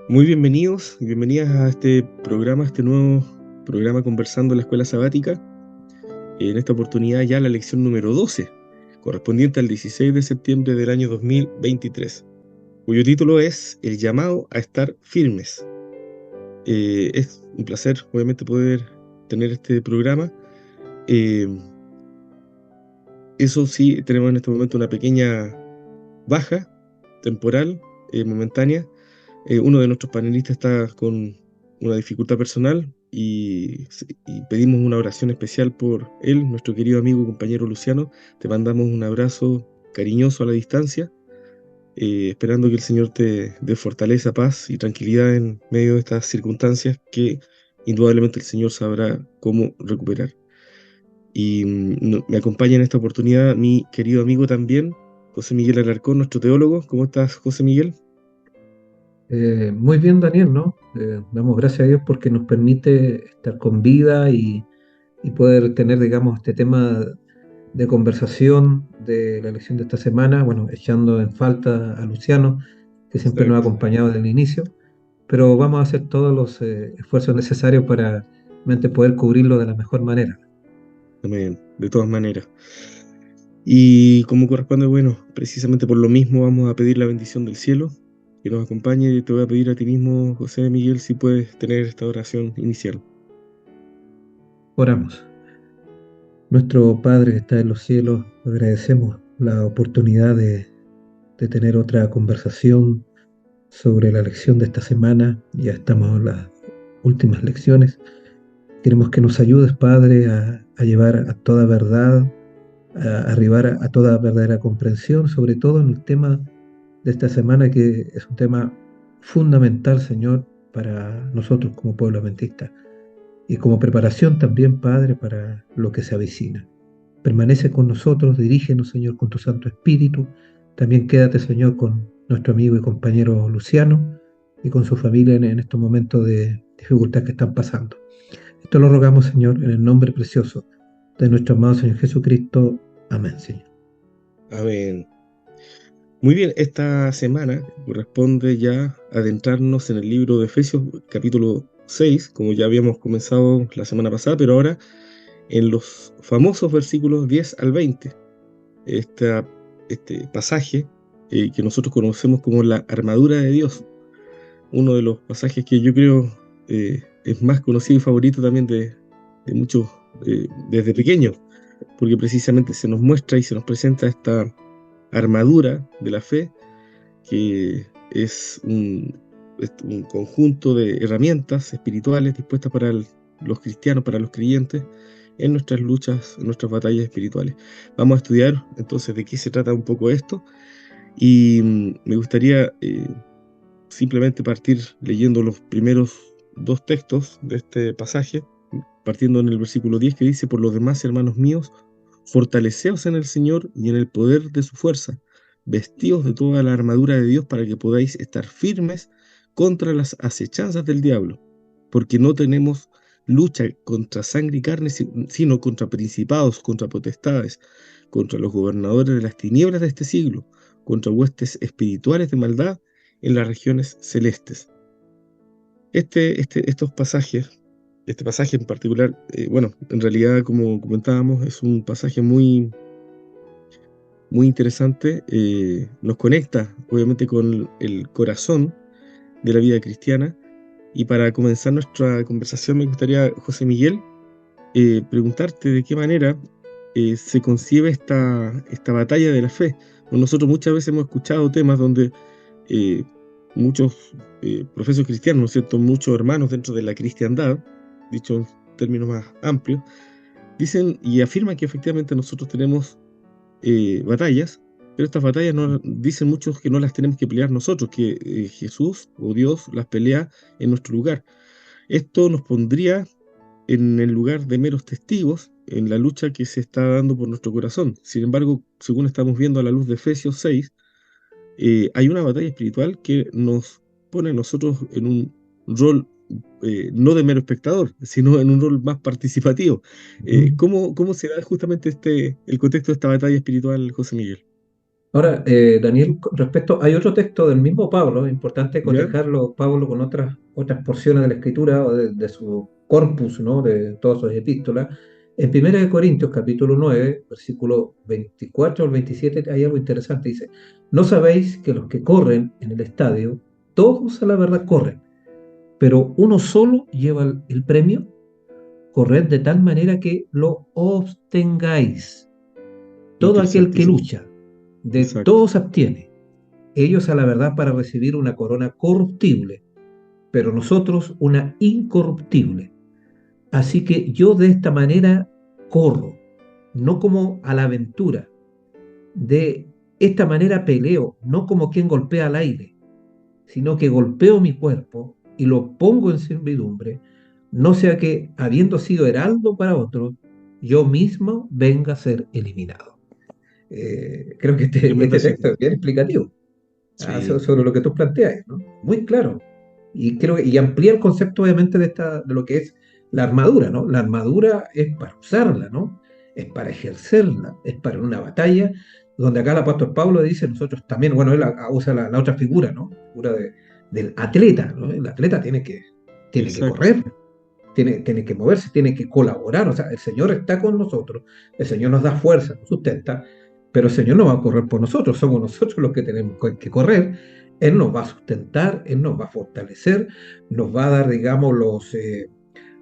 Muy bienvenidos y bienvenidas a este programa, este nuevo programa Conversando en la Escuela Sabática. En esta oportunidad ya la lección número 12, correspondiente al 16 de septiembre del año 2023, cuyo título es El llamado a estar firmes. Es un placer, obviamente, poder tener este programa. Eh, Eso sí, tenemos en este momento una pequeña baja temporal, momentánea. Uno de nuestros panelistas está con una dificultad personal y pedimos una oración especial por él, nuestro querido amigo y compañero Luciano. Te mandamos un abrazo cariñoso a la distancia, esperando que el Señor te dé fortaleza, paz y tranquilidad en medio de estas circunstancias que indudablemente el Señor sabrá cómo recuperar. Me acompaña en esta oportunidad mi querido amigo también, José Miguel Alarcón, nuestro teólogo. ¿Cómo estás, José Miguel? Muy bien, Daniel, ¿no? Damos gracias a Dios porque nos permite estar con vida y poder tener, digamos, este tema de conversación de la elección de esta semana, bueno, echando en falta a Luciano, que siempre nos ha Exacto. acompañado desde el inicio, pero vamos a hacer todos los esfuerzos necesarios para realmente poder cubrirlo de la mejor manera. También, de todas maneras. Y como corresponde, bueno, precisamente por lo mismo vamos a pedir la bendición del cielo, que nos acompañe, y te voy a pedir a ti mismo, José Miguel, si puedes tener esta oración inicial. Oramos. Nuestro Padre que está en los cielos, agradecemos la oportunidad de tener otra conversación sobre la lección de esta semana. Ya estamos en las últimas lecciones. Queremos que nos ayudes, Padre, a llevar a toda verdad, a arribar a toda verdadera comprensión, sobre todo en el tema de esta semana, que es un tema fundamental, Señor, para nosotros como pueblo adventista y como preparación también, Padre, para lo que se avecina. Permanece con nosotros, dirígenos, Señor, con tu Santo Espíritu. También quédate, Señor, con nuestro amigo y compañero Luciano y con su familia en estos momentos de dificultad que están pasando. Esto lo rogamos, Señor, en el nombre precioso de nuestro amado Señor Jesucristo. Amén, Señor. Amén. Muy bien, esta semana corresponde ya adentrarnos en el libro de Efesios, capítulo 6, como ya habíamos comenzado la semana pasada, pero ahora en los famosos versículos 10 al 20. Esta, este pasaje que nosotros conocemos como la armadura de Dios, uno de los pasajes que yo creo es más conocido y favorito también de muchos desde pequeños, porque precisamente se nos muestra y se nos presenta esta armadura de la fe, que es un conjunto de herramientas espirituales dispuestas para los cristianos, para los creyentes, en nuestras luchas, en nuestras batallas espirituales. Vamos a estudiar entonces de qué se trata un poco esto y me gustaría simplemente partir leyendo los primeros dos textos de este pasaje, partiendo en el versículo 10 que dice: Por los demás, hermanos míos, fortaleceos en el Señor y en el poder de su fuerza, vestíos de toda la armadura de Dios para que podáis estar firmes contra las acechanzas del diablo, porque no tenemos lucha contra sangre y carne, sino contra principados, contra potestades, contra los gobernadores de las tinieblas de este siglo, contra huestes espirituales de maldad en las regiones celestes. Estos pasajes, este pasaje en particular, bueno, en realidad, como comentábamos, es un pasaje muy, muy interesante. Nos conecta, obviamente, con el corazón de la vida cristiana. Y para comenzar nuestra conversación, me gustaría, José Miguel, preguntarte de qué manera se concibe esta batalla de la fe. Nosotros muchas veces hemos escuchado temas donde eh, muchos profesos cristianos, ¿no es cierto?, muchos hermanos dentro de la cristiandad, dicho en términos más amplios, dicen y afirman que efectivamente nosotros tenemos batallas, pero estas batallas no, dicen muchos que no las tenemos que pelear nosotros, que Jesús o Dios las pelea en nuestro lugar. Esto nos pondría en el lugar de meros testigos en la lucha que se está dando por nuestro corazón. Sin embargo, según estamos viendo a la luz de Efesios 6, hay una batalla espiritual que nos pone a nosotros en un rol no de mero espectador, sino en un rol más participativo. Ujú. ¿Cómo se da justamente el contexto de esta batalla espiritual, José Miguel? Ahora, Daniel, respecto, hay otro texto del mismo Pablo, es importante ¿Ya? cotejarlo, Pablo, con otras porciones de la Escritura o de su corpus, ¿no? De todas sus epístolas. En 1 Corintios, capítulo 9, versículo 24 al 27, hay algo interesante. Dice, ¿no sabéis que los que corren en el estadio, todos a la verdad corren, pero uno solo lleva el premio? Corred de tal manera que lo obtengáis. Todo aquel que Interesantísimo. lucha, de Exacto. todo se abstiene, ellos a la verdad para recibir una corona corruptible, pero nosotros una incorruptible. Así que yo de esta manera corro, no como a la aventura, de esta manera peleo, no como quien golpea al aire, sino que golpeo mi cuerpo y lo pongo en servidumbre, no sea que, habiendo sido heraldo para otros, yo mismo venga a ser eliminado. Creo que Tremenda este texto cita. es bien explicativo. Sí, Sobre lo que tú planteas, ¿no? Muy claro. Y creo y amplía el concepto, obviamente, de lo que es la armadura, ¿no? La armadura es para usarla, ¿no? Es para ejercerla, es para una batalla, donde acá el apóstol Pablo dice, nosotros también, bueno, él usa la otra figura, ¿no? La figura del atleta, ¿no? El atleta tiene que exacto. correr, tiene que moverse, tiene que colaborar. O sea, el Señor está con nosotros, el Señor nos da fuerza, nos sustenta, pero el Señor no va a correr por nosotros, somos nosotros los que tenemos que correr. Él nos va a sustentar, Él nos va a fortalecer, nos va a dar, digamos,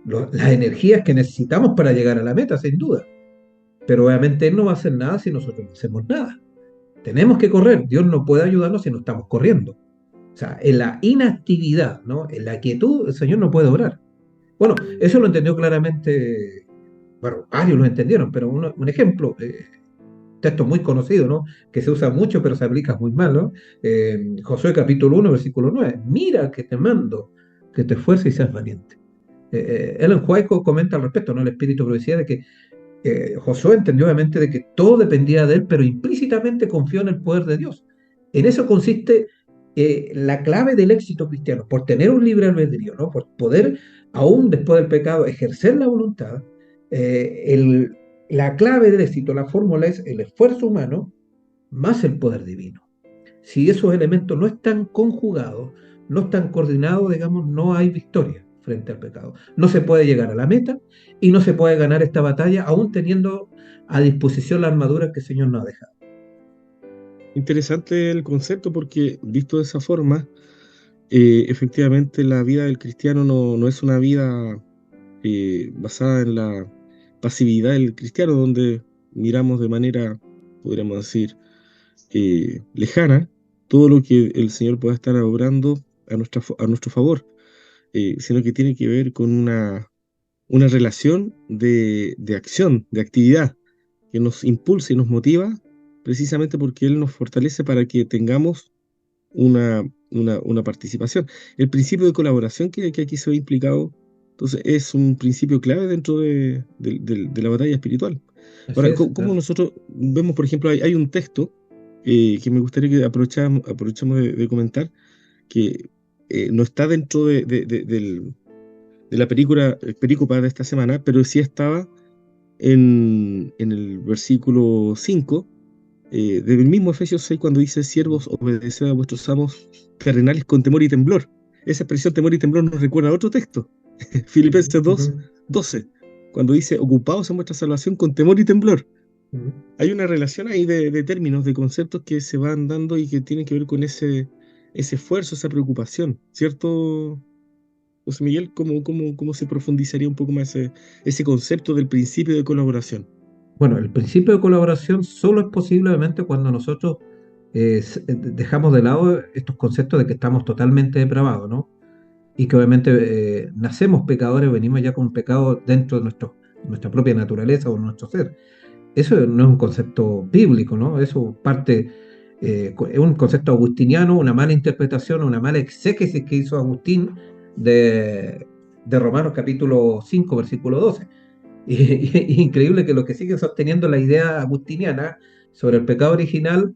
las energías que necesitamos para llegar a la meta, sin duda. Pero obviamente Él no va a hacer nada si nosotros no hacemos nada. Tenemos que correr, Dios no puede ayudarnos si no estamos corriendo. O sea, en la inactividad, ¿no? En la quietud, el Señor no puede obrar. Bueno, eso lo entendió claramente, bueno, varios lo entendieron, pero un ejemplo, texto muy conocido, ¿no? Que se usa mucho, pero se aplica muy mal, ¿no? Josué capítulo 1, versículo 9. Mira que te mando, que te esfuerces y seas valiente. Ellen White comenta al respecto, ¿no? El espíritu profecía de que Josué entendió obviamente de que todo dependía de él, pero implícitamente confió en el poder de Dios. En eso consiste la clave del éxito cristiano, por tener un libre albedrío, ¿no? Por poder, aún después del pecado, ejercer la voluntad. eh, el, la clave del éxito, la fórmula es el esfuerzo humano más el poder divino. Si esos elementos no están conjugados, no están coordinados, digamos, no hay victoria frente al pecado. No se puede llegar a la meta y no se puede ganar esta batalla aún teniendo a disposición la armadura que el Señor nos ha dejado. Interesante el concepto porque, visto de esa forma, efectivamente la vida del cristiano no es una vida basada en la pasividad del cristiano, donde miramos de manera, podríamos decir, lejana todo lo que el Señor pueda estar obrando a nuestro favor, sino que tiene que ver con una relación de acción, de actividad, que nos impulsa y nos motiva precisamente porque Él nos fortalece para que tengamos una participación. El principio de colaboración que aquí se ve implicado, entonces, es un principio clave dentro de la batalla espiritual. Así Ahora, es, ¿cómo nosotros vemos, por ejemplo, hay un texto que me gustaría que aprovechemos de comentar, que no está dentro de la perícopa de esta semana, pero sí estaba en el versículo 5 del mismo Efesios 6, cuando dice: siervos, obedeced a vuestros amos terrenales con temor y temblor. Esa expresión temor y temblor nos recuerda a otro texto, Filipenses uh 2, -huh, 12, cuando dice: ocupaos en vuestra salvación con temor y temblor. uh -huh. Hay una relación ahí de términos, de conceptos que se van dando y que tienen que ver con ese esfuerzo, esa preocupación, ¿cierto, José Miguel? ¿Cómo se profundizaría un poco más ese concepto del principio de colaboración? Bueno, el principio de colaboración solo es posible obviamente cuando nosotros dejamos de lado estos conceptos de que estamos totalmente depravados, ¿no? Y que obviamente nacemos pecadores, venimos ya con un pecado dentro de nuestra propia naturaleza o nuestro ser. Eso no es un concepto bíblico, ¿no? Eso parte, es un concepto agustiniano, una mala interpretación, una mala exégesis que hizo Agustín de, de Romanos capítulo 5 versículo 12. Y increíble que los que siguen sosteniendo la idea agustiniana sobre el pecado original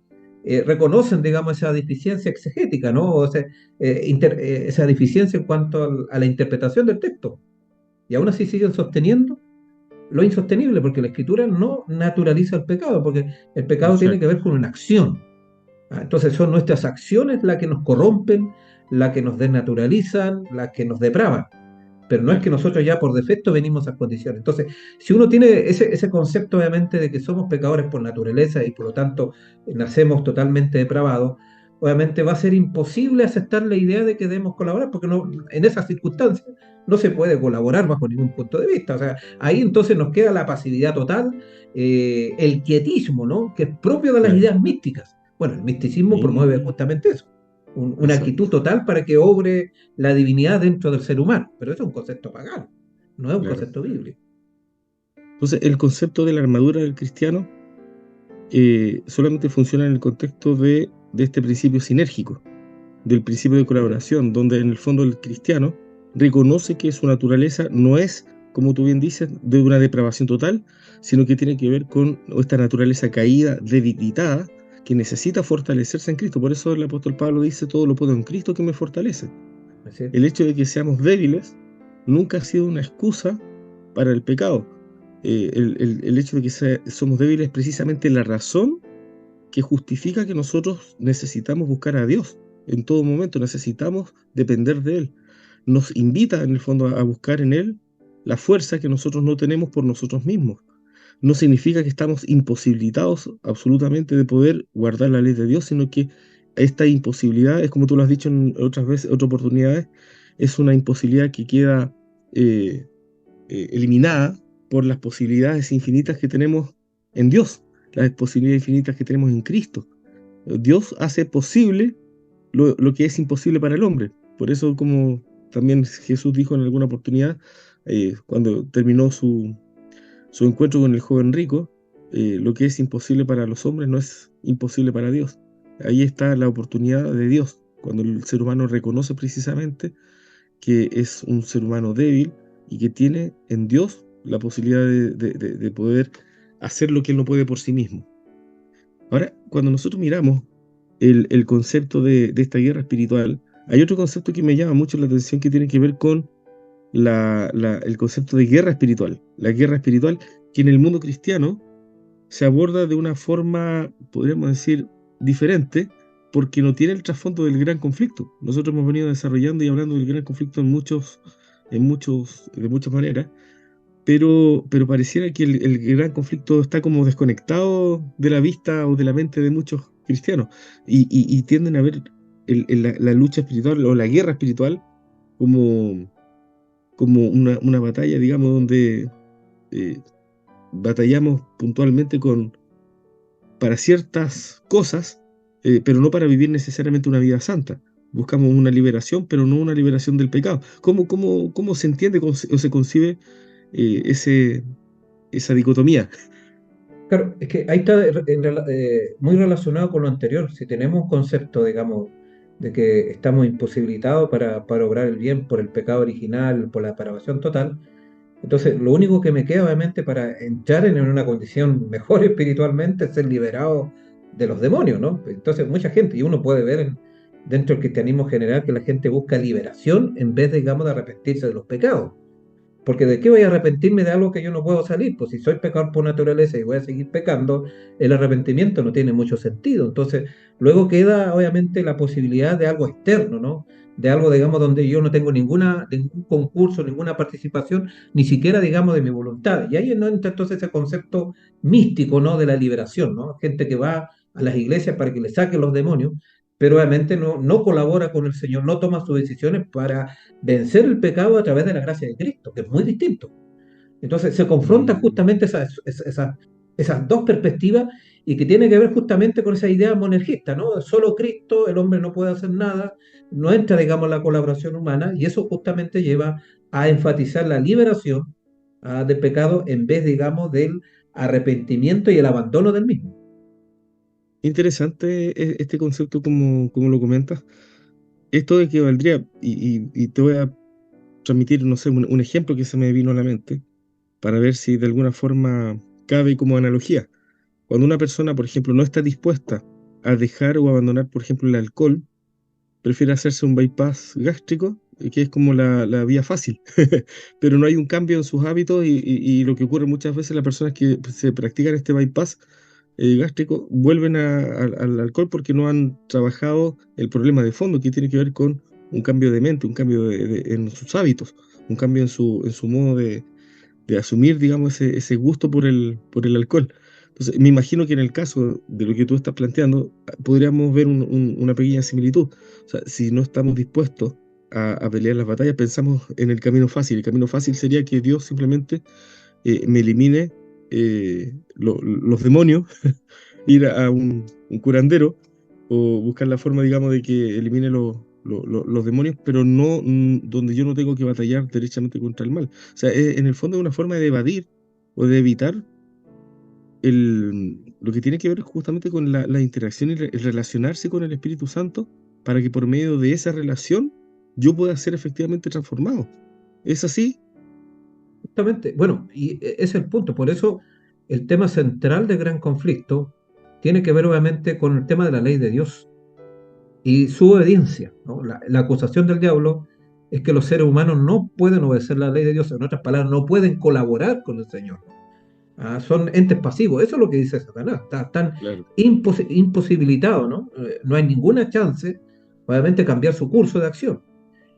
reconocen, digamos, esa deficiencia exegética, ¿no? O sea, esa deficiencia en cuanto a la interpretación del texto. Y aún así siguen sosteniendo lo insostenible, porque la escritura no naturaliza el pecado, porque el pecado tiene que Exacto. ver con una acción. Entonces son nuestras acciones las que nos corrompen, las que nos desnaturalizan, las que nos depravan. Pero no es que Claro. nosotros ya por defecto venimos a condiciones. Entonces, si uno tiene ese concepto, obviamente, de que somos pecadores por naturaleza y por lo tanto nacemos totalmente depravados, obviamente va a ser imposible aceptar la idea de que debemos colaborar, porque no, en esas circunstancias no se puede colaborar bajo ningún punto de vista. O sea, ahí entonces nos queda la pasividad total, el quietismo, ¿no? Que es propio de las Claro. ideas místicas. Bueno, el misticismo promueve Mm, justamente eso, una actitud exacto. total para que obre la divinidad dentro del ser humano, pero eso es un concepto pagano, no es un Claro. concepto bíblico. Entonces, el concepto de la armadura del cristiano solamente funciona en el contexto de este principio sinérgico, del principio de Ujú. colaboración, donde en el fondo el cristiano reconoce que su naturaleza no es, como tú bien dices, de una depravación total, sino que tiene que ver con esta naturaleza caída, debilitada, que necesita fortalecerse en Cristo. Por eso el apóstol Pablo dice, todo lo puedo en Cristo que me fortalece. Así es. El hecho de que seamos débiles nunca ha sido una excusa para el pecado. El hecho de que somos débiles es precisamente la razón que justifica que nosotros necesitamos buscar a Dios en todo momento, necesitamos depender de Él. Nos invita en el fondo a buscar en Él la fuerza que nosotros no tenemos por nosotros mismos. No significa que estamos imposibilitados absolutamente de poder guardar la ley de Dios, sino que esta imposibilidad, es como tú lo has dicho en otras veces, otras oportunidades, es una imposibilidad que queda eh, eliminada por las posibilidades infinitas que tenemos en Dios, las posibilidades infinitas que tenemos en Cristo. Dios hace posible lo que es imposible para el hombre. Por eso, como también Jesús dijo en alguna oportunidad, cuando terminó su encuentro con el joven rico, lo que es imposible para los hombres no es imposible para Dios. Ahí está la oportunidad de Dios, cuando el ser humano reconoce precisamente que es un ser humano débil y que tiene en Dios la posibilidad de poder hacer lo que él no puede por sí mismo. Ahora, cuando nosotros miramos el concepto de esta guerra espiritual, hay otro concepto que me llama mucho la atención que tiene que ver con el concepto de guerra espiritual. La guerra espiritual que en el mundo cristiano se aborda de una forma, podríamos decir, diferente, porque no tiene el trasfondo del gran conflicto. Nosotros hemos venido desarrollando y hablando del gran conflicto de muchas maneras, pero pareciera que el gran conflicto está como desconectado de la vista o de la mente de muchos cristianos y tienden a ver la lucha espiritual o la guerra espiritual como, como una batalla, digamos, donde eh, batallamos puntualmente para ciertas cosas, pero no para vivir necesariamente una vida santa. Buscamos una liberación, pero no una liberación del pecado. ¿Cómo se entiende o se concibe eh, ese, esa dicotomía? Claro, es que ahí está muy relacionado con lo anterior. Si tenemos un concepto, digamos, de que estamos imposibilitados para obrar el bien por el pecado original, por la depravación total, entonces lo único que me queda, obviamente, para entrar en una condición mejor espiritualmente es ser liberado de los demonios, ¿no? Entonces, mucha gente, y uno puede ver dentro del cristianismo general que la gente busca liberación en vez, digamos, de arrepentirse de los pecados. Porque ¿de qué voy a arrepentirme de algo que yo no puedo salir? Pues si soy pecador por naturaleza y voy a seguir pecando, el arrepentimiento no tiene mucho sentido. Entonces, luego queda obviamente la posibilidad de algo externo, ¿no? De algo, digamos, donde yo no tengo ningún concurso, ninguna participación, ni siquiera, digamos, de mi voluntad. Y ahí no entra entonces ese concepto místico, ¿no? De la liberación, ¿no? Gente que va a las iglesias para que le saquen los demonios, pero obviamente no colabora con el Señor, no toma sus decisiones para vencer el pecado a través de la gracia de Cristo, que es muy distinto. Entonces se confrontan Mm, justamente esas dos perspectivas y que tiene que ver justamente con esa idea monergista, ¿no? Solo Cristo, el hombre no puede hacer nada, no entra, digamos, la colaboración humana y eso justamente lleva a enfatizar la liberación del pecado en vez, digamos, del arrepentimiento y el abandono del mismo. interesante este concepto como lo comentas. Esto equivaldría, y te voy a transmitir, no sé, un ejemplo que se me vino a la mente, para ver si de alguna forma cabe como analogía. Cuando una persona, por ejemplo, no está dispuesta a dejar o abandonar, por ejemplo, el alcohol, prefiere hacerse un bypass gástrico, que es como la vía fácil, pero no hay un cambio en sus hábitos y lo que ocurre muchas veces las personas que se practican este bypass gástrico, vuelven al alcohol porque no han trabajado el problema de fondo que tiene que ver con un cambio de mente, un cambio en sus hábitos, un cambio en su modo de asumir, digamos, ese gusto por el alcohol. Entonces, me imagino que en el caso de lo que tú estás planteando, podríamos ver una pequeña similitud. O sea, si no estamos dispuestos a pelear las batallas, pensamos en el camino fácil. El camino fácil sería que Dios simplemente me elimine los demonios, ir a un curandero o buscar la forma, digamos, de que elimine los demonios, pero no donde yo no tengo que batallar derechamente contra el mal. O sea, en el fondo es una forma de evadir o de evitar lo que tiene que ver justamente con la interacción y el relacionarse con el Espíritu Santo para que por medio de esa relación yo pueda ser efectivamente transformado. ¿Es así? Justamente, bueno, y ese es el punto. Por eso el tema central del gran conflicto tiene que ver obviamente con el tema de la ley de Dios y su obediencia, ¿no? La acusación del diablo es que los seres humanos no pueden obedecer la ley de Dios, en otras palabras, no pueden colaborar con el Señor. Son entes pasivos, eso es lo que dice Satanás, están Claro. imposibilitados, ¿no? No hay ninguna chance, obviamente, de cambiar su curso de acción.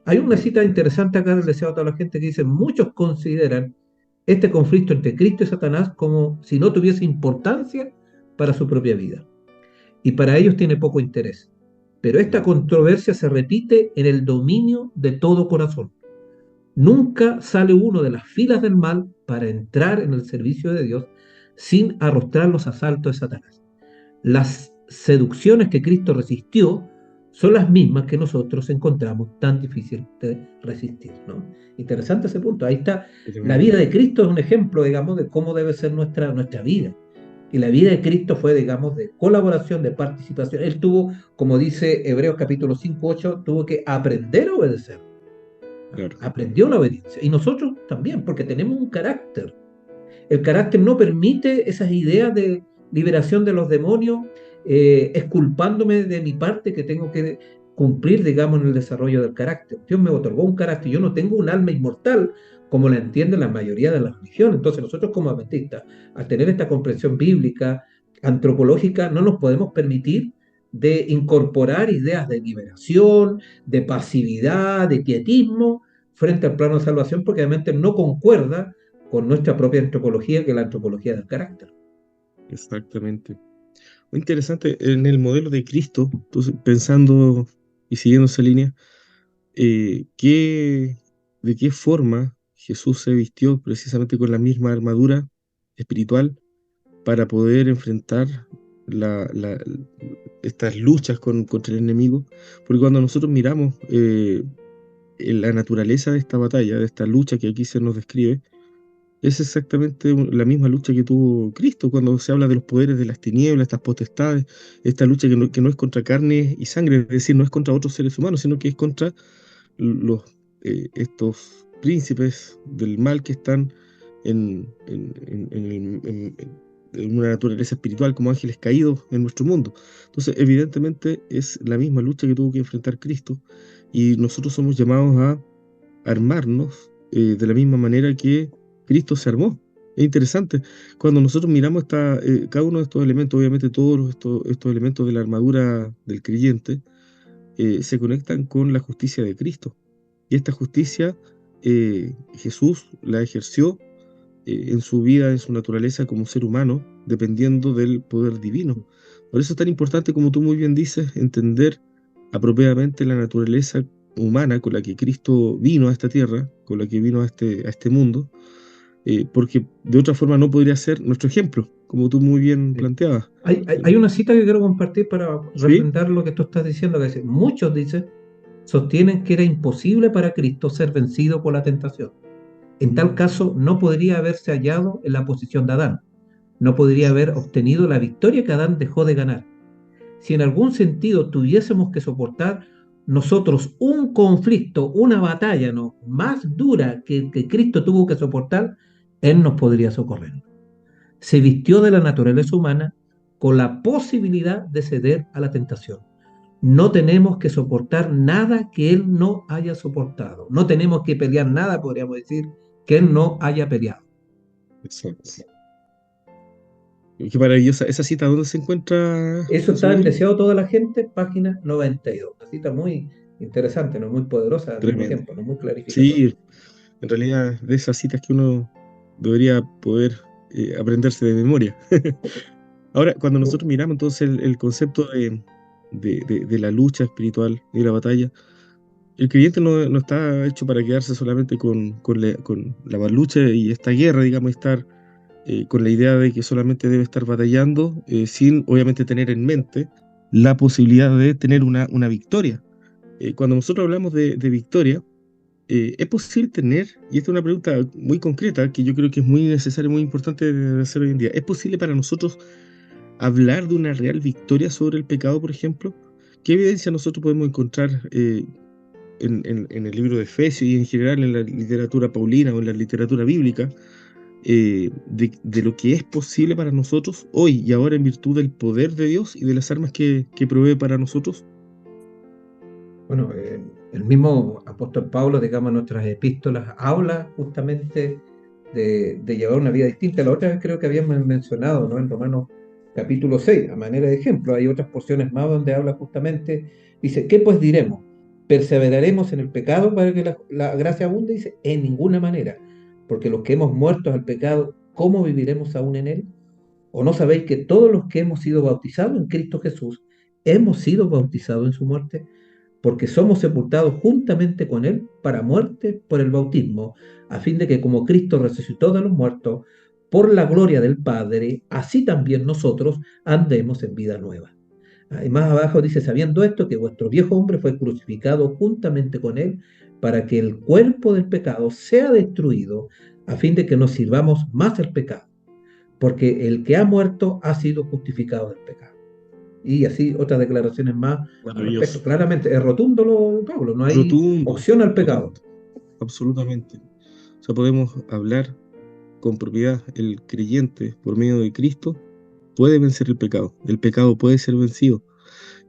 Hay una Claro. cita interesante acá del deseado a toda la gente que dice, muchos consideran este conflicto entre Cristo y Satanás como si no tuviese importancia para su propia vida. Y para ellos tiene poco interés. Pero esta Mm. controversia se repite en el dominio de todo corazón. Nunca sale uno de las filas del mal para entrar en el servicio de Dios sin arrostrar los asaltos de Satanás. Las seducciones que Cristo resistió son las mismas que nosotros encontramos tan difícil de resistir, ¿no? Interesante ese punto. Ahí está. La Tremendo. vida de Cristo es un ejemplo, digamos, de cómo debe ser nuestra vida. Y la vida de Cristo fue, digamos, de colaboración, de participación. Él tuvo, como dice Hebreos capítulo 5:8, tuvo que aprender a obedecer. Claro. Aprendió la obediencia. Y nosotros también, porque tenemos un carácter. El carácter no permite esas ideas de liberación de los demonios, exculpándome de mi parte que tengo que cumplir, digamos, en el desarrollo del carácter. Dios me otorgó un carácter, yo no tengo un alma inmortal como la entiende la mayoría de las religiones. Entonces nosotros como adventistas, al tener esta comprensión bíblica, antropológica, no nos podemos permitir de incorporar ideas de liberación, de pasividad, de quietismo frente al plano de salvación, porque obviamente no concuerda con nuestra propia antropología, que es la antropología del carácter. Exactamente. Muy interesante, en el modelo de Cristo, entonces, pensando y siguiendo esa línea, eh, ¿qué- ¿de qué forma Jesús se vistió precisamente con la misma armadura espiritual para poder enfrentar la- la- estas luchas contra el enemigo? Porque cuando nosotros miramos en la naturaleza de esta batalla, de esta lucha que aquí se nos describe, es exactamente la misma lucha que tuvo Cristo cuando se habla de los poderes de las tinieblas, estas potestades, esta lucha que no es contra carne y sangre, es decir, no es contra otros seres humanos, sino que es contra los, estos príncipes del mal que están en una naturaleza espiritual como ángeles caídos en nuestro mundo. Entonces, evidentemente es la misma lucha que tuvo que enfrentar Cristo y nosotros somos llamados a armarnos de la misma manera que Cristo se armó. Es interesante, cuando nosotros miramos cada uno de estos elementos, obviamente estos elementos de la armadura del creyente, se conectan con la justicia de Cristo. Y esta justicia Jesús la ejerció en su vida, en su naturaleza como ser humano, dependiendo del poder divino. Por eso es tan importante, como tú muy bien dices, entender apropiadamente la naturaleza humana con la que Cristo vino a esta tierra, con la que vino a este mundo, porque de otra forma no podría ser nuestro ejemplo, como tú muy bien Sí. planteabas. Hay una cita que quiero compartir para ¿Sí? refrendar lo que tú estás diciendo, que dice, muchos, dice, sostienen que era imposible para Cristo ser vencido por la tentación. En tal Mm, caso, no podría haberse hallado en la posición de Adán, no podría haber obtenido la victoria que Adán dejó de ganar. Si en algún sentido tuviésemos que soportar nosotros un conflicto, una batalla, ¿no?, más dura que Cristo tuvo que soportar, Él nos podría socorrer. Se vistió de la naturaleza humana con la posibilidad de ceder a la tentación. No tenemos que soportar nada que Él no haya soportado. No tenemos que pelear nada, podríamos decir, que Él no haya peleado. exacto. Qué maravillosa. ¿Esa cita dónde se encuentra, Eso José está en Miguel? Deseado Toda la Gente, página 92. Una cita muy interesante, no muy poderosa al mismo Tremendo. tiempo, no muy clarificatoria. Sí, en realidad de esas citas que uno debería poder aprenderse de memoria. Ahora, cuando nosotros miramos entonces el concepto de la lucha espiritual y la batalla, el creyente no está hecho para quedarse solamente con la lucha y esta guerra, digamos, estar con la idea de que solamente debe estar batallando, sin obviamente tener en mente la posibilidad de tener una victoria. Cuando nosotros hablamos de victoria, ¿es posible tener, y esta es una pregunta muy concreta que yo creo que es muy necesaria, muy importante de hacer hoy en día, ¿es posible para nosotros hablar de una real victoria sobre el pecado, por ejemplo? ¿Qué evidencia nosotros podemos encontrar en el libro de Efesios y en general en la literatura paulina o en la literatura bíblica de lo que es posible para nosotros hoy y ahora en virtud del poder de Dios y de las armas que provee para nosotros? Bueno, el mismo apóstol Pablo, digamos, en nuestras epístolas, habla justamente de llevar una vida distinta. La otra vez creo que habíamos mencionado, ¿no? En Romanos capítulo 6, a manera de ejemplo, hay otras porciones más donde habla justamente, dice, ¿qué pues diremos? ¿Perseveraremos en el pecado para que la gracia abunde? Dice, en ninguna manera, porque los que hemos muerto al pecado, ¿cómo viviremos aún en él? ¿O no sabéis que todos los que hemos sido bautizados en Cristo Jesús, hemos sido bautizados en su muerte? Porque somos sepultados juntamente con Él para muerte por el bautismo, a fin de que como Cristo resucitó de los muertos, por la gloria del Padre, así también nosotros andemos en vida nueva. Y más abajo dice, sabiendo esto, que vuestro viejo hombre fue crucificado juntamente con Él, para que el cuerpo del pecado sea destruido, a fin de que nos sirvamos más al pecado, porque el que ha muerto ha sido justificado del pecado. Y así otras declaraciones más al respecto. Maravilloso. Claramente, es rotundo lo de Pablo, no hay Rotundo, opción al pecado. rotundo, absolutamente. O sea, podemos hablar con propiedad, el creyente por medio de Cristo puede vencer el pecado puede ser vencido.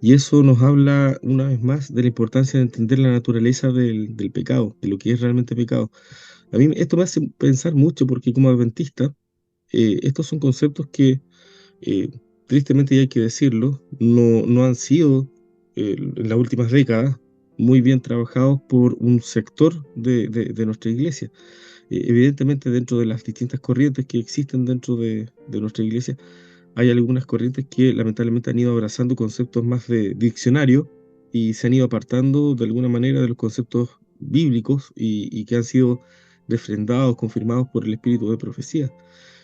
Y eso nos habla una vez más de la importancia de entender la naturaleza del pecado, de lo que es realmente pecado. A mí esto me hace pensar mucho porque como adventista, estos son conceptos que, eh, tristemente y hay que decirlo, no han sido en las últimas décadas muy bien trabajados por un sector de nuestra iglesia. Evidentemente dentro de las distintas corrientes que existen dentro de nuestra iglesia, hay algunas corrientes que lamentablemente han ido abrazando conceptos más de diccionario y se han ido apartando de alguna manera de los conceptos bíblicos y que han sido refrendados, confirmados por el espíritu de profecía.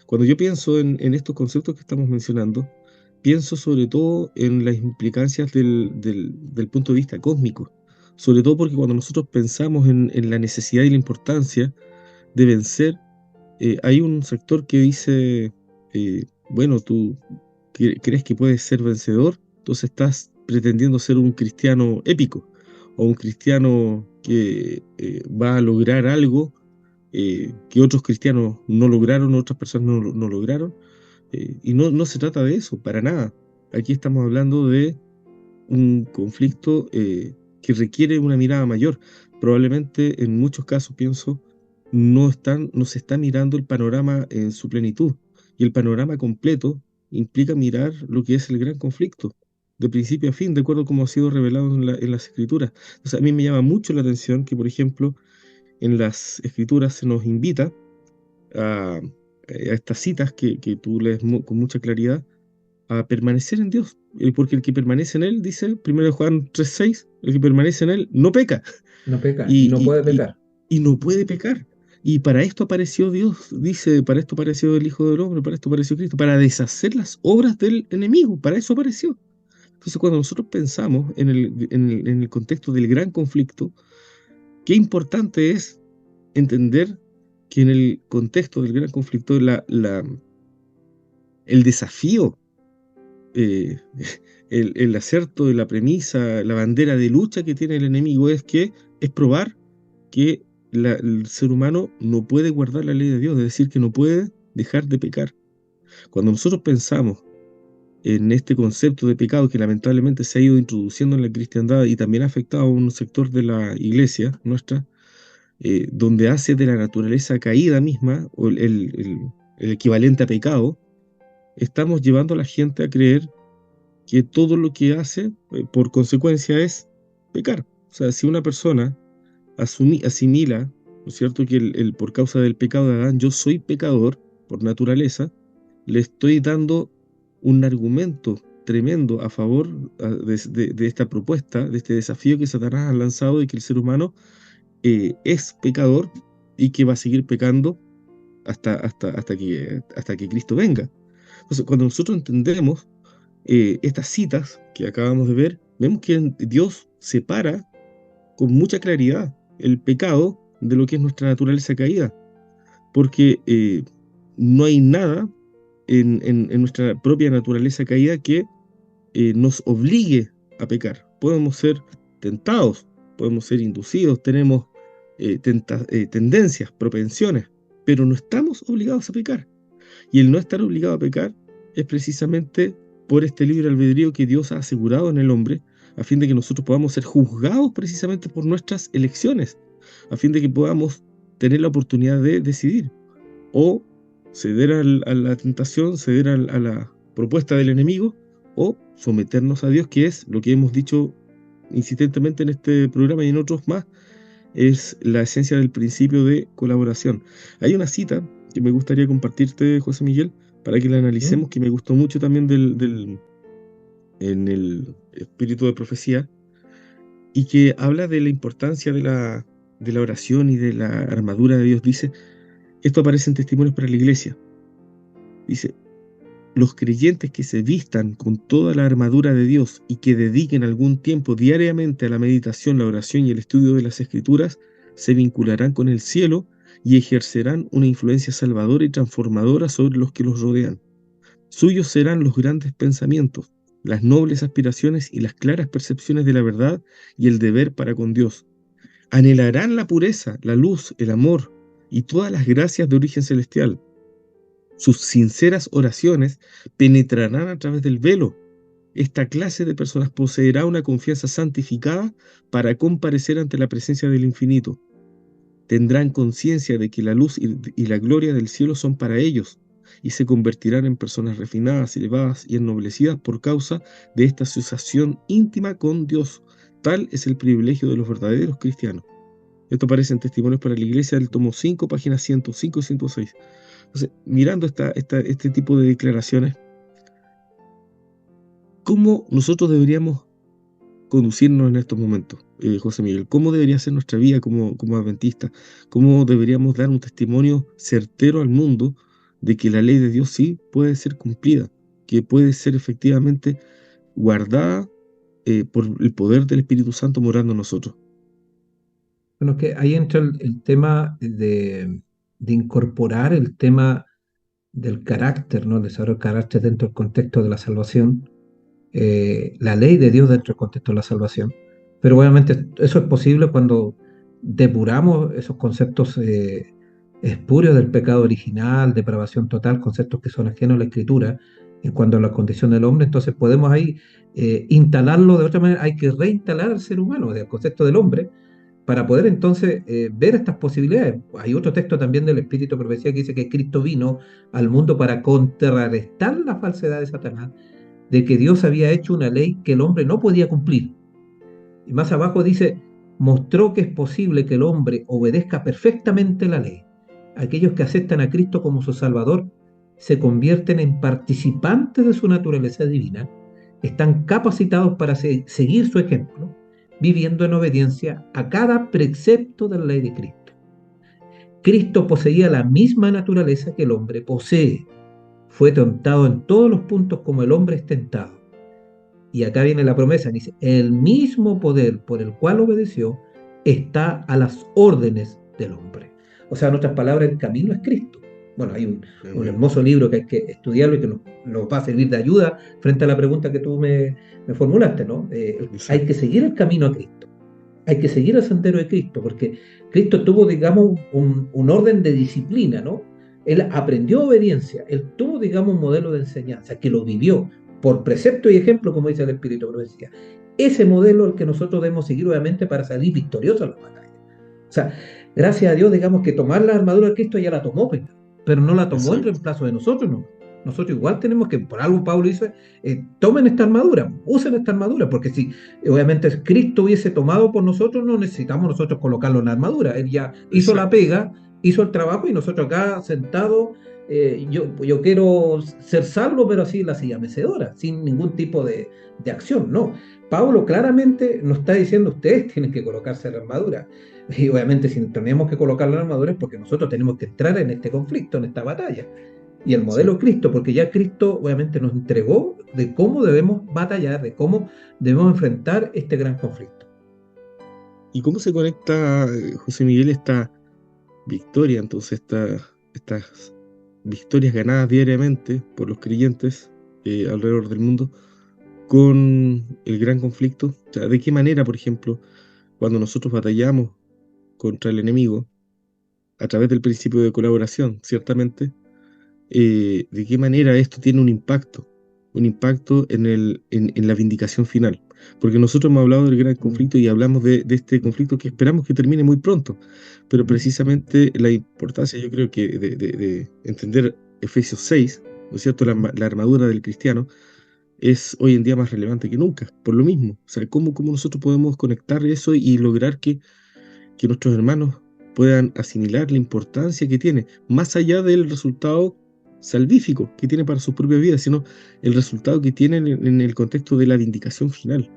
Cuando yo pienso en estos conceptos que estamos mencionando, pienso sobre todo en las implicancias del punto de vista cósmico, sobre todo porque cuando nosotros pensamos en la necesidad y la importancia de vencer, hay un sector que dice, bueno, tú crees que puedes ser vencedor, entonces estás pretendiendo ser un cristiano épico o un cristiano que va a lograr algo que otros cristianos no lograron, otras personas no lograron, y no se trata de eso, para nada. Aquí estamos hablando de un conflicto que requiere una mirada mayor. Probablemente en muchos casos, pienso, no se está mirando el panorama en su plenitud. Y el panorama completo implica mirar lo que es el gran conflicto, de principio a fin, de acuerdo como ha sido revelado en las escrituras. Entonces, a mí me llama mucho la atención que, por ejemplo, en las escrituras se nos invita a, a estas citas que tú lees con mucha claridad, a permanecer en Dios, porque el que permanece en Él, dice 1 Juan 3:6, el que permanece en Él no peca No peca y y, no y, puede y, pecar. y no puede pecar. Y para esto apareció Dios, dice, para esto apareció el Hijo del Hombre, para esto apareció Cristo, para deshacer las obras del enemigo, para eso apareció. Entonces, cuando nosotros pensamos en el contexto del gran conflicto, qué importante es entender que en el contexto del gran conflicto el desafío, eh, el acerto de la premisa, la bandera de lucha que tiene el enemigo es probar que el ser humano no puede guardar la ley de Dios, es decir, que no puede dejar de pecar. Cuando nosotros pensamos en este concepto de pecado que lamentablemente se ha ido introduciendo en la cristiandad y también ha afectado a un sector de la iglesia nuestra, donde hace de la naturaleza caída misma, o el equivalente a pecado, estamos llevando a la gente a creer que todo lo que hace, por consecuencia, es pecar. O sea, si una persona asimila, ¿no es cierto?, que por causa del pecado de Adán, yo soy pecador por naturaleza, le estoy dando un argumento tremendo a favor de esta propuesta, de este desafío que Satanás ha lanzado de que el ser humano es pecador y que va a seguir pecando hasta que Cristo venga. Entonces, cuando nosotros entendemos estas citas que acabamos de ver, vemos que Dios separa con mucha claridad el pecado de lo que es nuestra naturaleza caída, porque no hay nada en nuestra propia naturaleza caída que nos obligue a pecar. Podemos ser tentados, podemos ser inducidos, tenemos tendencias, propensiones, pero no estamos obligados a pecar. Y el no estar obligado a pecar es precisamente por este libre albedrío que Dios ha asegurado en el hombre, a fin de que nosotros podamos ser juzgados precisamente por nuestras elecciones, a fin de que podamos tener la oportunidad de decidir o ceder a la tentación, ceder a la propuesta del enemigo, o someternos a Dios, que es lo que hemos dicho insistentemente en este programa y en otros más, es la esencia del principio de colaboración. Hay una cita que me gustaría compartirte, José Miguel, para que la ¿Sí? analicemos, que me gustó mucho también en el espíritu de profecía, y que habla de la importancia de la oración y de la armadura de Dios. Dice, esto aparece en Testimonios para la Iglesia. Dice, los creyentes que se vistan con toda la armadura de Dios y que dediquen algún tiempo diariamente a la meditación, la oración y el estudio de las Escrituras, se vincularán con el cielo y ejercerán una influencia salvadora y transformadora sobre los que los rodean. Suyos serán los grandes pensamientos, las nobles aspiraciones y las claras percepciones de la verdad y el deber para con Dios. Anhelarán la pureza, la luz, el amor y todas las gracias de origen celestial. Sus sinceras oraciones penetrarán a través del velo. Esta clase de personas poseerá una confianza santificada para comparecer ante la presencia del infinito. Tendrán conciencia de que la luz y la gloria del cielo son para ellos, y se convertirán en personas refinadas, elevadas y ennoblecidas por causa de esta asociación íntima con Dios. Tal es el privilegio de los verdaderos cristianos. Esto aparece en Testimonios para la Iglesia del tomo 5, páginas 105 y 106. Entonces, mirando este tipo de declaraciones, ¿cómo nosotros deberíamos conducirnos en estos momentos, José Miguel? ¿Cómo debería ser nuestra vida como adventistas? ¿Cómo deberíamos dar un testimonio certero al mundo de que la ley de Dios sí puede ser cumplida, que puede ser efectivamente guardada por el poder del Espíritu Santo morando en nosotros? Bueno, que ahí entra el tema de incorporar el tema del carácter, ¿no? El desarrollo del carácter dentro del contexto de la salvación, la ley de Dios dentro del contexto de la salvación. Pero obviamente eso es posible cuando depuramos esos conceptos espurios del pecado original, depravación total, conceptos que son ajenos a la Escritura en cuanto a la condición del hombre. Entonces podemos ahí instalarlo de otra manera. Hay que reinstalar al ser humano, el concepto del hombre, para poder entonces ver estas posibilidades. Hay otro texto también del Espíritu de Profecía que dice que Cristo vino al mundo para contrarrestar la falsedad de Satanás, de que Dios había hecho una ley que el hombre no podía cumplir. Y más abajo dice, mostró que es posible que el hombre obedezca perfectamente la ley. Aquellos que aceptan a Cristo como su Salvador se convierten en participantes de su naturaleza divina, están capacitados para seguir su ejemplo, viviendo en obediencia a cada precepto de la ley de Cristo. Cristo poseía la misma naturaleza que el hombre posee. Fue tentado en todos los puntos como el hombre es tentado. Y acá viene la promesa, dice, el mismo poder por el cual obedeció está a las órdenes del hombre. O sea, en otras palabras, el camino es Cristo. Bueno, hay un hermoso libro que hay que estudiarlo y que nos va a servir de ayuda frente a la pregunta que tú me formulaste, ¿no? Hay que seguir el camino a Cristo. Hay que seguir el sendero de Cristo, porque Cristo tuvo, digamos, un orden de disciplina, ¿no? Él aprendió obediencia, él tuvo, digamos, un modelo de enseñanza que lo vivió por precepto y ejemplo, como dice el Espíritu de Profecía. Ese modelo es el que nosotros debemos seguir, obviamente, para salir victoriosos en la batalla. O sea, gracias a Dios, digamos que tomar la armadura de Cristo ya la tomó, pero no la tomó en Exacto. reemplazo de nosotros, no. nosotros igual tenemos que, por algo Pablo dice, tomen esta armadura, usen esta armadura, porque si obviamente Cristo hubiese tomado por nosotros, no necesitamos nosotros colocarlo en la armadura. Él ya hizo la Exacto. pega, hizo el trabajo y nosotros acá sentados, yo quiero ser salvo, pero así en la silla mecedora, sin ningún tipo de acción, no. Pablo claramente nos está diciendo, ustedes tienen que colocarse la armadura. Y obviamente si tenemos que colocar la armadura es porque nosotros tenemos que entrar en este conflicto, en esta batalla. Y el Sí. modelo Cristo, porque ya Cristo obviamente nos entregó de cómo debemos batallar, de cómo debemos enfrentar este gran conflicto. ¿Y cómo se conecta, José Miguel, esta victoria, entonces estas victorias ganadas diariamente por los creyentes alrededor del mundo con el gran conflicto? O sea, ¿de qué manera, por ejemplo, cuando nosotros batallamos contra el enemigo a través del principio de colaboración, ciertamente, de qué manera esto tiene un impacto en la vindicación final? Porque nosotros hemos hablado del gran Mm. conflicto y hablamos de este conflicto que esperamos que termine muy pronto, pero Ujú. precisamente la importancia, yo creo que de entender Efesios 6, ¿no es cierto? Ujú. La armadura del cristiano es hoy en día más relevante que nunca, por lo mismo. O sea, cómo nosotros podemos conectar eso y lograr que nuestros hermanos puedan asimilar la importancia que tiene, más allá del resultado salvífico que tiene para sus propias vidas, sino el resultado que tiene en el contexto de la vindicación final.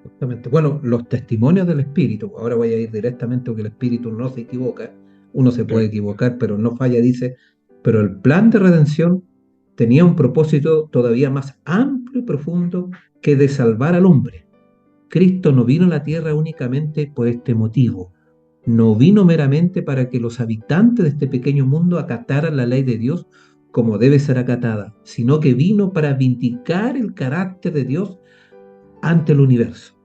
Justamente. Bueno, los testimonios del Espíritu, ahora voy a ir directamente porque el Espíritu no se equivoca, uno se puede Claro. equivocar, pero no falla, dice, pero el plan de redención tenía un propósito todavía más amplio y profundo que de salvar al hombre. Cristo no vino a la tierra únicamente por este motivo. No vino meramente para que los habitantes de este pequeño mundo acataran la ley de Dios como debe ser acatada, sino que vino para vindicar el carácter de Dios ante el universo.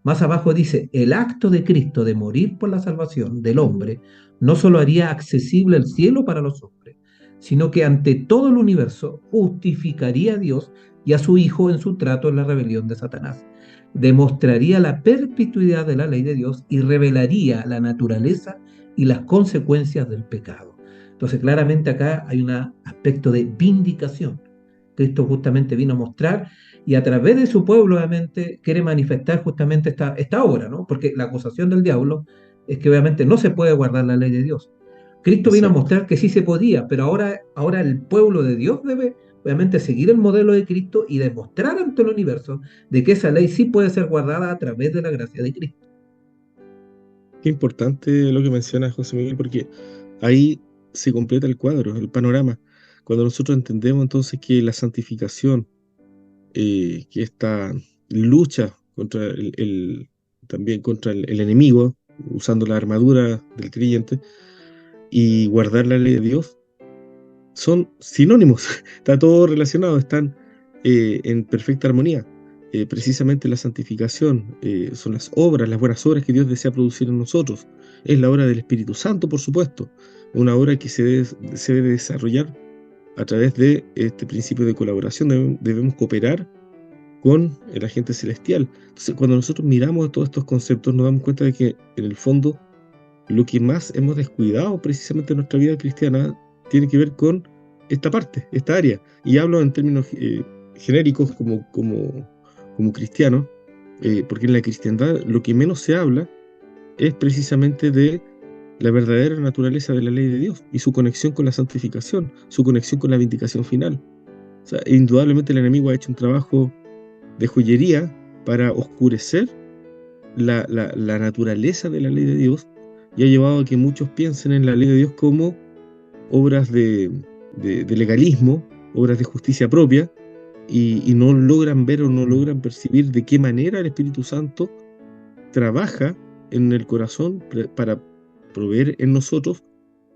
Más abajo dice, el acto de Cristo de morir por la salvación del hombre no solo haría accesible el cielo para los hombres, sino que ante todo el universo justificaría a Dios y a su Hijo en su trato en la rebelión de Satanás. Demostraría la perpetuidad de la ley de Dios y revelaría la naturaleza y las consecuencias del pecado. Entonces, claramente acá hay un aspecto de vindicación. Cristo justamente vino a mostrar y a través de su pueblo, obviamente, quiere manifestar justamente esta obra, ¿no? Porque la acusación del diablo es que obviamente no se puede guardar la ley de Dios. Cristo vino a Exacto. mostrar que sí se podía, pero ahora el pueblo de Dios debe obviamente seguir el modelo de Cristo y demostrar ante el universo de que esa ley sí puede ser guardada a través de la gracia de Cristo. Qué importante lo que menciona José Miguel, porque ahí se completa el cuadro, el panorama. Cuando nosotros entendemos entonces que la santificación, que esta lucha contra también contra el enemigo, usando la armadura del creyente, y guardar la ley de Dios, son sinónimos, está todo relacionado, están en perfecta armonía. Precisamente la santificación son las obras, las buenas obras que Dios desea producir en nosotros. Es la obra del Espíritu Santo, por supuesto, una obra que se debe desarrollar a través de este principio de colaboración. Debemos cooperar con el agente celestial. Entonces, cuando nosotros miramos todos estos conceptos, nos damos cuenta de que en el fondo lo que más hemos descuidado precisamente en nuestra vida cristiana tiene que ver con esta parte, esta área. Y hablo en términos genéricos como cristiano, porque en la cristiandad lo que menos se habla es precisamente de la verdadera naturaleza de la ley de Dios y su conexión con la santificación, su conexión con la vindicación final. O sea, indudablemente el enemigo ha hecho un trabajo de joyería para oscurecer la naturaleza de la ley de Dios y ha llevado a que muchos piensen en la ley de Dios como obras de legalismo, obras de justicia propia, y no logran ver o no Mm. logran percibir de qué manera el Espíritu Santo trabaja en el corazón para proveer en nosotros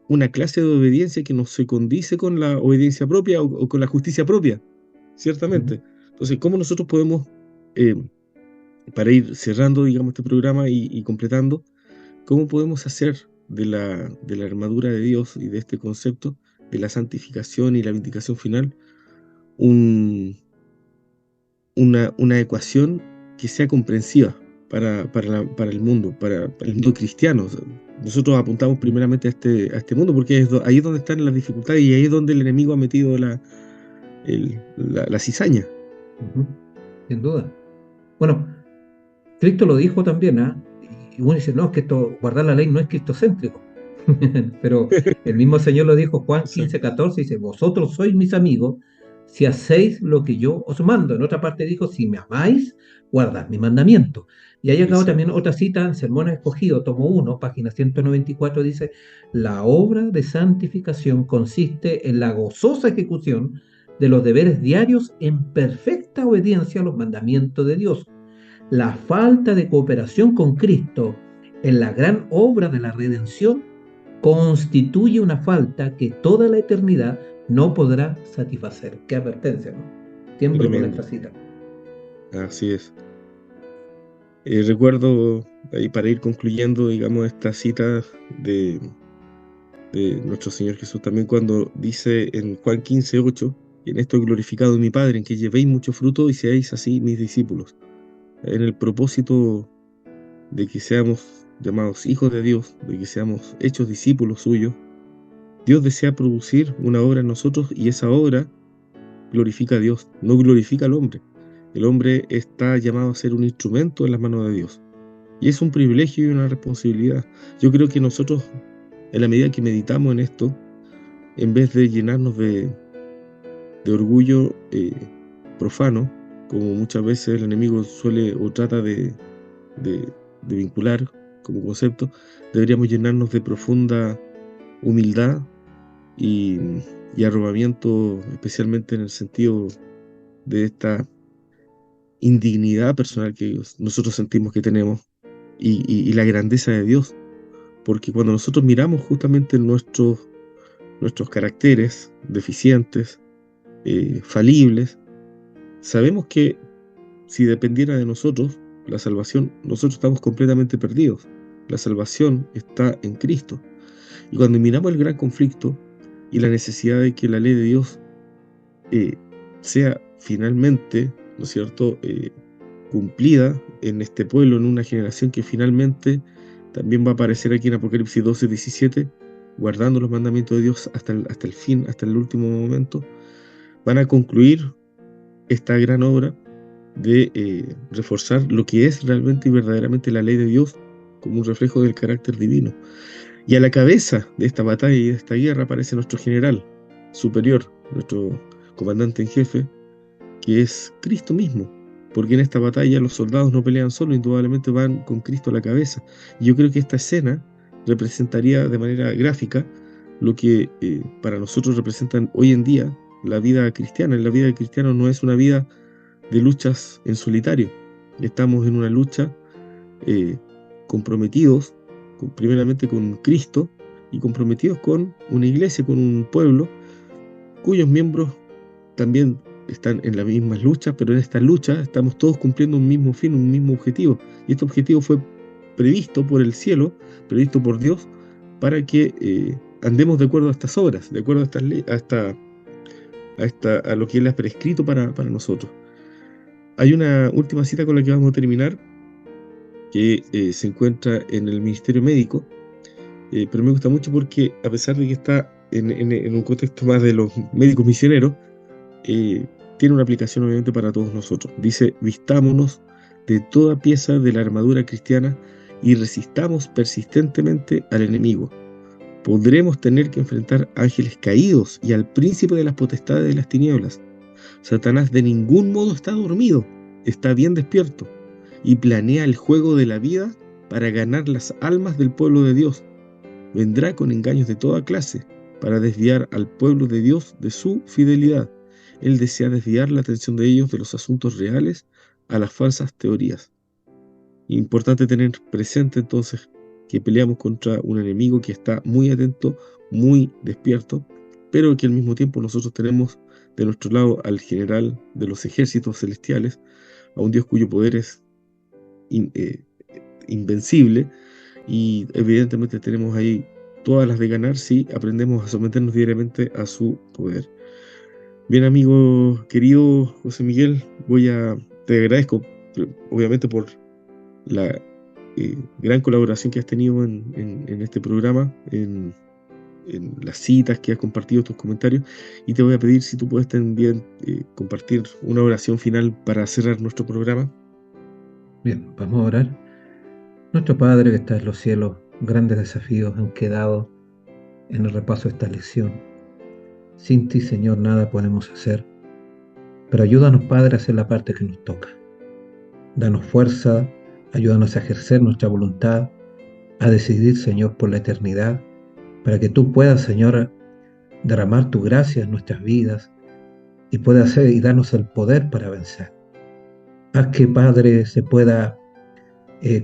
una clase de obediencia que no se condice con la obediencia propia o con la justicia propia, Ujú. ciertamente. Entonces, ¿cómo nosotros podemos, eh, para ir cerrando, digamos, este programa y completando, cómo podemos hacer de la armadura de Dios y de este concepto de la santificación y la vindicación final un, una ecuación que sea comprensiva para el mundo, para el mundo cristiano? O sea, nosotros apuntamos primeramente a este mundo porque ahí es donde están las dificultades y ahí es donde el enemigo ha metido la cizaña. Ujú. Sin duda. Bueno, Cristo lo dijo también, ¿ah? Y uno dice, no, es que esto, guardar la ley no es cristocéntrico. Pero el mismo Señor lo dijo, Juan Exacto. 15:14, dice, vosotros sois mis amigos si hacéis lo que yo os mando. En otra parte dijo, si me amáis, guardad mi mandamiento. Y ahí acabo también Exacto. otra cita en Sermones Escogidos, tomo 1, página 194, dice, la obra de santificación consiste en la gozosa ejecución de los deberes diarios en perfecta obediencia a los mandamientos de Dios. La falta de cooperación con Cristo en la gran obra de la redención constituye una falta que toda la eternidad no podrá satisfacer. Qué advertencia, ¿no? Tiemblo con esta Tremendo. cita. Así es. Recuerdo, ahí para ir concluyendo, digamos, esta cita de, de nuestro Señor Jesús también cuando dice en Juan 15:8, en esto he glorificado a mi Padre, en que llevéis mucho fruto y seáis así mis discípulos. En el propósito de que seamos llamados hijos de Dios, de que seamos hechos discípulos suyos, Dios desea producir una obra en nosotros y esa obra glorifica a Dios, no glorifica al hombre. El hombre está llamado a ser un instrumento en las manos de Dios. Y es un privilegio y una responsabilidad. Yo creo que nosotros, en la medida que meditamos en esto, en vez de llenarnos de orgullo profano, como muchas veces el enemigo suele o trata de- de vincular como concepto, deberíamos llenarnos de profunda humildad y, y arrobamiento, especialmente en el sentido de esta indignidad personal que nosotros sentimos que tenemos y la grandeza de Dios. Porque cuando nosotros miramos justamente nuestros caracteres deficientes, falibles, sabemos que si dependiera de nosotros, la salvación, nosotros estamos completamente perdidos. La salvación está en Cristo. Y cuando miramos el gran conflicto y la necesidad de que la ley de Dios eh, sea finalmente, ¿no es cierto?, cumplida en este pueblo, en una generación que finalmente también va a aparecer aquí en Apocalipsis 12:17, guardando los mandamientos de Dios hasta el fin, hasta el último momento, van a concluir esta gran obra de reforzar lo que es realmente y verdaderamente la ley de Dios como un reflejo del carácter divino. Y a la cabeza de esta batalla y de esta guerra aparece nuestro general superior, nuestro comandante en jefe, que es Cristo mismo. Porque en esta batalla los soldados no pelean solo, indudablemente van con Cristo a la cabeza. Y yo creo que esta escena representaría de manera gráfica lo que para nosotros representan hoy en día la vida cristiana. La vida del cristiano no es una vida de luchas en solitario. Estamos en una lucha eh, comprometidos primeramente con Cristo y comprometidos con una iglesia, con un pueblo cuyos miembros también están en las mismas luchas, pero en esta lucha estamos todos cumpliendo un mismo fin, un mismo objetivo. Y este objetivo fue previsto por el cielo, previsto por Dios, para que andemos de acuerdo a estas obras, de acuerdo a estas a lo que Él ha prescrito para nosotros. Hay una última cita con la que vamos a terminar, que se encuentra en el Ministerio Médico, pero me gusta mucho porque a pesar de que está en un contexto más de los médicos misioneros, eh, tiene una aplicación obviamente para todos nosotros. Dice, vistámonos de toda pieza de la armadura cristiana y resistamos persistentemente al enemigo. Podremos tener que enfrentar ángeles caídos y al príncipe de las potestades de las tinieblas. Satanás de ningún modo está dormido, está bien despierto y planea el juego de la vida para ganar las almas del pueblo de Dios. Vendrá con engaños de toda clase para desviar al pueblo de Dios de su fidelidad. Él desea desviar la atención de ellos de los asuntos reales a las falsas teorías. Importante tener presente entonces que peleamos contra un enemigo que está muy atento, muy despierto, pero que al mismo tiempo nosotros tenemos de nuestro lado al general de los ejércitos celestiales, a un Dios cuyo poder es in, eh, invencible y evidentemente tenemos ahí todas las de ganar si aprendemos a someternos diariamente a su poder. Bien, amigo querido José Miguel, te agradezco obviamente por la gran colaboración que has tenido en este programa, en las citas que has compartido, tus comentarios, y te voy a pedir si tú puedes también compartir una oración final para cerrar nuestro programa. Bien, vamos a orar. Nuestro Padre que está en los cielos, grandes desafíos han quedado en el repaso de esta lección. Sin ti, Señor, nada podemos hacer, pero ayúdanos, Padre, a hacer la parte que nos toca. Danos fuerza, ayúdanos a ejercer nuestra voluntad, a decidir, Señor, por la eternidad, para que tú puedas, Señor, derramar tu gracia en nuestras vidas y puedas hacer y darnos el poder para vencer. Haz que, Padre, se pueda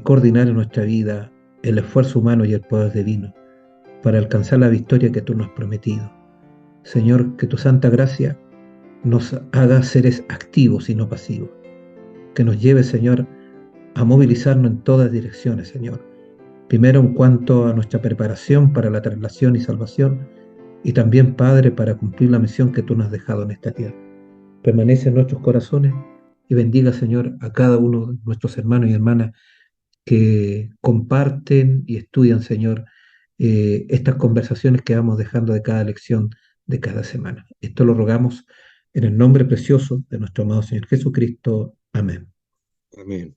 coordinar en nuestra vida el esfuerzo humano y el poder divino para alcanzar la victoria que tú nos has prometido. Señor, que tu santa gracia nos haga seres activos y no pasivos, que nos lleve, Señor, a movilizarnos en todas direcciones, Señor. Primero en cuanto a nuestra preparación para la traslación y salvación, y también, Padre, para cumplir la misión que tú nos has dejado en esta tierra. Permanece en nuestros corazones y bendiga, Señor, a cada uno de nuestros hermanos y hermanas que comparten y estudian, Señor, estas conversaciones que vamos dejando de cada lección de cada semana. Esto lo rogamos en el nombre precioso de nuestro amado Señor Jesucristo. Amén. Amén.